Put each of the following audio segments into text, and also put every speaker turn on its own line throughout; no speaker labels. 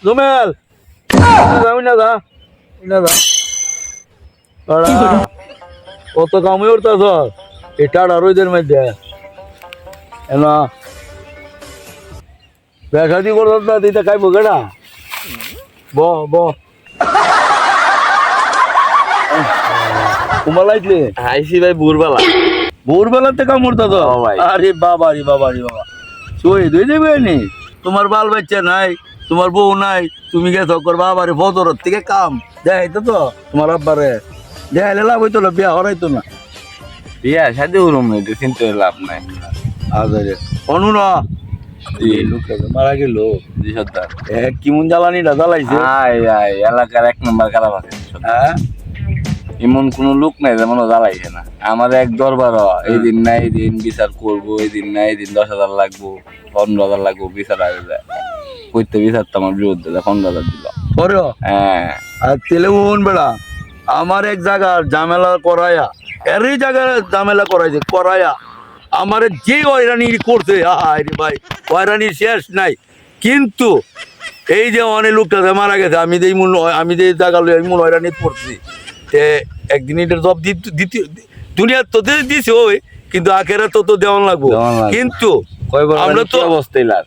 জুমেল কত কামই উঠতেছ এটা রোদের মধ্যে এনা বেসাদি করত না দিতে খাইবো কেনা ব ব কুমার লাইটলে
আইসি ভাই ভোরবেলা
ভোরবেলাতে কামড়তা তো
ভাই।
আরে বাবা রে বাবা রে বাবা শহীদ হয়ে যাবে নি তোমার বাল বাচ্চা নাই তোমার বউ নাই তুমি গেছো কর বাবারে ফজরের থেকে কাম দেখাইতো তো তোমার আব্বারে দেখাইলে লাভ হইতো না বিয়া হরাইতো না
বিয়া শাদি উরুম নেই চিন্তা লাভ নাই
আরে অনু না এই লোকটা মারা গেল
জি সর্দার
কিমন জ্বালানিটা জ্বালাইছে
আয় আয় এলাকার 1 নম্বর খারাপ আছে
হ্যাঁ
এমন কোন লোক নাই যেমন জ্বালাইছে না আমার এক দরবার এই দিন না এই দিন বিচার করবো এই দিন না এই দিন 10,000 লাগবো 15,000 লাগবো বিচার আগে যায় কইতে বিচার তো আমার বিরুদ্ধে 15,000 দিল
পরে
হ্যাঁ
আর তেলে মন বেড়া আমার এক জায়গার ঝামেলা করাইয়া এরই জায়গায় ঝামেলা করাইছে করাইয়া আমার যে হয়রানি করছে আরে ভাই হয়রানি শেষ নাই কিন্তু এই যে অনেক লোকটা মারা গেছে আমি যে জায়গা মূল হয়রানি পড়ছি তে একদিন এটার জব দিতে দুনিয়ার তো দিছে ওই কিন্তু আখেরা তো দেওয়ান লাগবো কিন্তু আমরা তো
অবস্থায় লাগ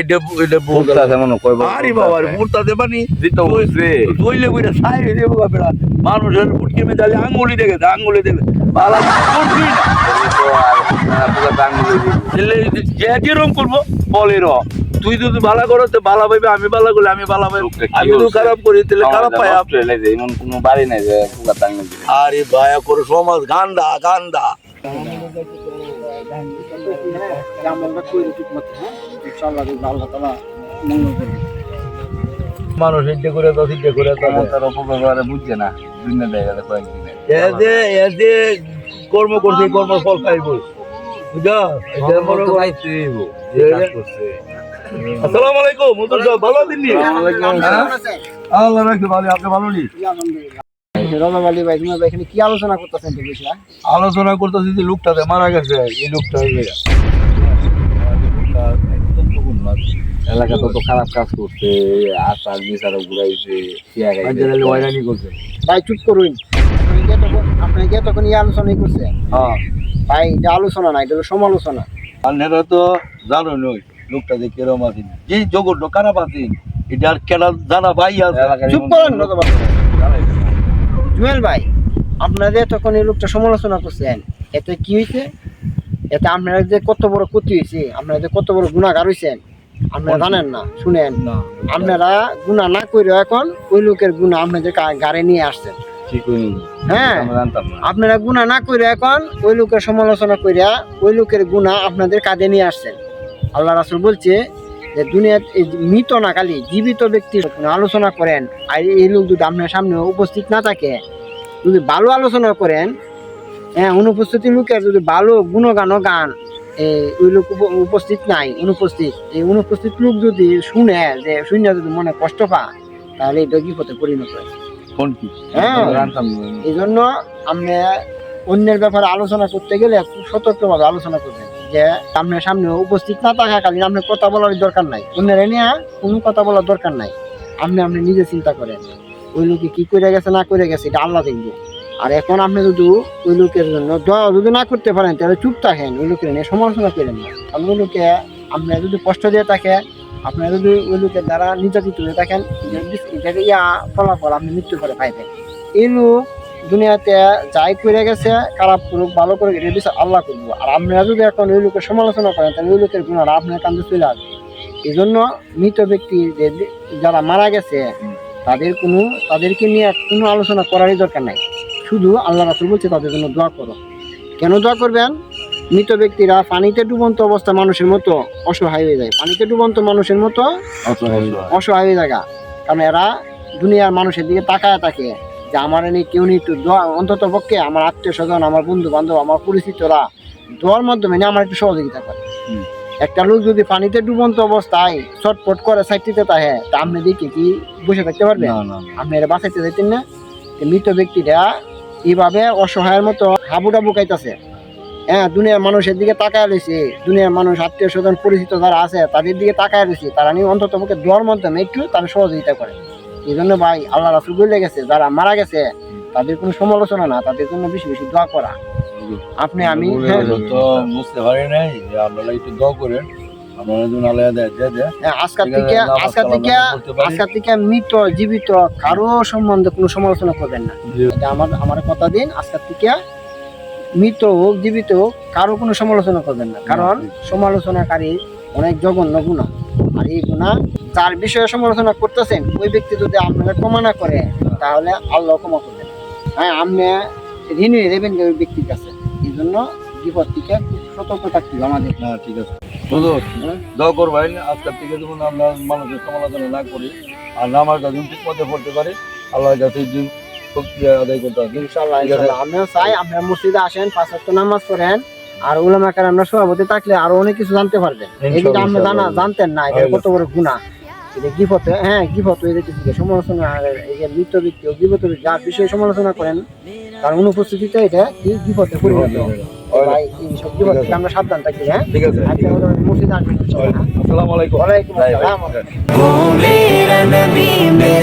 এটা এটা
বুঝতা যেমন কয়বার
আরে বাবা মুরতাতে পানি
দিতে হইছে
দইলে কইরা ছাই হয়ে যাবে বাবা মানুষের উঠকে মেজালে আঙ্গুলি দেখে বালা করবি না
তো আর পুরো বাঙালি
ছেলে যে যেরকম করবো বলে র তুই যদি ভালো করো তো ভালো পাইবে আমি ভালো করলে আমি ভালো পাইব আমি তো খারাপ করি তাহলে খারাপ পাই
এমন কোনো বাড়ি নাই যে পুরা বাঙালি
আরে ভাইয়া করে সমাজ গান্ডা গান্ডা মানুষ এডে করে তো সিদ্ধে করে
তার অপব্যবহারে বুঝছে না দুনিয়া দেখা কয়েকদিনে
এতে কর্ম করছে কর্ম ফল খাইব বুঝা এটা মনে করো আসসালামু আলাইকুম মুদুর সাহেব ভালো আছেন নি আল্লাহ রাখে ভালো আপনি ভালো নি
এখানে কি আলোচনা করতেছেন তো বিষয়
আলোচনা করতেছি যে লোকটাতে মারা গেছে এই লোকটা
এলাকা তো খারাপ কাজ করছে আচার বিচার ঘুরাইছে
হয়রানি করছে
ভাই চুপ করুন আপনাকে তখন এই আলোচনাই করছে
হ্যাঁ
ভাই এটা আলোচনা না এটা হলো সমালোচনা
আপনারা তো জানো নই লোকটা যে কেরম আছেন যে জগৎ খারাপ আছেন এটা আর কেনা জানা ভাই আছে
চুপ করুন জুয়েল ভাই আপনাদের তখন এই লোকটা সমালোচনা করছেন এতে কি হয়েছে এতে আপনারা যে কত বড় ক্ষতি হয়েছে আপনারা যে কত বড় গুণাগার হয়েছেন আপনারা জানেন না শুনেন
না
আপনারা গুণা না করে এখন ওই লোকের গুণা আপনাদের গাড়ি নিয়ে আসছেন
ঠিক হইনি
হ্যাঁ
আমরা জানতাম না
আপনারা গুণা না করে এখন ওই লোকের সমালোচনা করিয়া ওই লোকের গুণা আপনাদের কাঁধে নিয়ে আসছেন আল্লাহ রাসূল বলছে যে দুনিয়ার মৃত না খালি জীবিত ব্যক্তির আলোচনা করেন আর এই লোক যদি আপনার সামনে উপস্থিত না থাকে যদি ভালো আলোচনা করেন হ্যাঁ অনুপস্থিত লোকের যদি ভালো গুণগান গান ওই লোক উপস্থিত নাই অনুপস্থিত এই অনুপস্থিত লোক যদি শুনে যে শুনে যদি মনে কষ্ট পায় তাহলে এটা বিপদে পরিণত হয়
কোন কি
হ্যাঁ
জানতাম না
এই জন্য আপনি অন্যের ব্যাপারে আলোচনা করতে গেলে খুব সতর্কভাবে আলোচনা করবেন যে আপনার সামনে উপস্থিত না থাকাকালীন আপনার কথা বলার দরকার নাই অন্যের নিয়ে কোনো কথা বলার দরকার নাই আপনি নিজে চিন্তা করেন ওই লোকে কি করে গেছে না করে গেছে এটা আল্লাহ দেখবে আর এখন আপনি যদি ওই লোকের জন্য দোয়া যদি না করতে পারেন তাহলে চুপ থাকেন ওই লোকের নিয়ে সমালোচনা করেন না কারণ ওই লোকে আপনার যদি কষ্ট দিয়ে থাকে আপনারা যদি ওই লোকের দ্বারা নির্যাতিত হয়ে থাকেন ফলাফল আপনি মৃত্যু করে পাইবেন এই লোক দুনিয়াতে যাই করে গেছে খারাপ করুক ভালো করে গেছে বিষয় আল্লাহ করবো আর আপনারা যদি এখন ওই লোকের সমালোচনা করেন তাহলে ওই লোকের গুণারা আপনার কান্দে চলে আসবে এই জন্য মৃত ব্যক্তি যারা মারা গেছে তাদেরকে নিয়ে কোনো আলোচনা করারই দরকার নাই শুধু আল্লাহ রাসূল বলছে তাদের জন্য দোয়া করো কেন দোয়া করবেন মৃত ব্যক্তিরা পানিতে ডুবন্ত অবস্থা মানুষের মতো অসহায় হয়ে যায় পানিতে ডুবন্ত মানুষের মতো অসহায় হয়ে যায় কারণ এরা দুনিয়ার মানুষের দিকে তাকায় থাকে যে আমার এনে কেউ নেই একটু দোয়া অন্তত পক্ষে আমার আত্মীয় স্বজন আমার বন্ধু বান্ধব আমার পরিচিতরা দোয়ার মাধ্যমে আমার একটু সহযোগিতা করে একটা লোক যদি পানিতে ডুবন্ত অবস্থায় ছটফট করে সাইটিতে থাকে তা আপনি দেখি কি বসে থাকতে পারবেন আপনি এরা বাঁচাইতে চাইতেন না মৃত ব্যক্তিরা এইভাবে অসহায়ের মতো হাবুডাবু খাইতেছে হ্যাঁ দুনিয়ার মানুষের দিকে তাকায় রয়েছে, দুনিয়ার মানুষ আত্মীয় স্বজন পরিচিত যারা আছে তাদের দিকে তাকায় রয়েছে, তারা নিয়ে অন্তত পক্ষে দোয়ার মাধ্যমে একটু তারা সহযোগিতা করে। এই জন্য ভাই আল্লাহ রাসূল বলে গেছে যারা মারা গেছে তাদের কোনো সমালোচনা না, তাদের জন্য বেশি বেশি দোয়া করা। আপনি আমি হ্যাঁ,
তো বুঝতে পারি নাই যে আপনারা একটু দোয়া করেন, আপনারা যেন আল্লাহ দেয়
হ্যাঁ, আজকাল
ঠিক আছে,
থেকে
নামাজ
আজকাল
কালাম
থেকে
আমরা পড়তে পারি।
আজকাল থেকে মৃত জীবিত কারো সম্বন্ধে কোনো সমালোচনা করবেন না।
জি।
এটা আমার কথা দিন, আজকাল থেকে মৃত হোক জীবিত হোক কারো কোনো সমালোচনা করবেন না, কারণ সমালোচনাকারী অনেক জঘন্য গুনাহ। আর এই গুনাহ যার বিষয়ে সমালোচনা করতেছেন ওই ব্যক্তি যদি আপনাকে ক্ষমা না করে তাহলে আল্লাহ ক্ষমা করবেন। হ্যাঁ, আপনি ঋণ হয়ে দেবেন ওই ব্যক্তির কাছে। এই জন্য বিপদ থেকে খুব সতর্ক থাকতে হবে আমাদের।
না ঠিক আছে হুজুর, দোয়া করবেন আজকের থেকে যেমন আমরা মানুষের সমালোচনা না করি আর নামাজটা যেন ঠিক মতো পড়তে পারি, আল্লাহর কাছে যে শুকরিয়া আদায় করতে হবে।
ইনশাআল্লাহ
ঠিক আছে।
ইনশাআল্লাহ আমিও চাই আপনারা মসজিদে আসেন, 5 ওয়াক্ত নামাজ পড়েন, আর উলামা কেরামরা সভাপতি থাকলে আরো অনেক কিছু জানতে পারবেন। এই যে আপনি জানতেন না এটা কত বড় গুনাহ। এটা গিবত, হ্যাঁ গিবত হয়ে যেতেছে, সমালোচনা। আর এই যে মৃত ব্যক্তি ও গিবত যার বিষয়ে সমালোচনা করেন তার অনুপস্থিতিতে এটা কি গিবতে পরিণত হয়। ভাই এই সব গিবত থেকে আমরা সাবধান থাকি। হ্যাঁ
ঠিক আছে।
আজকে আমাদের মসজিদে আসবেন ইনশাআল্লাহ।
আসসালামু আলাইকুম।
ওয়ালাইকুম আসসালাম।
वो मेरा नबी मेरा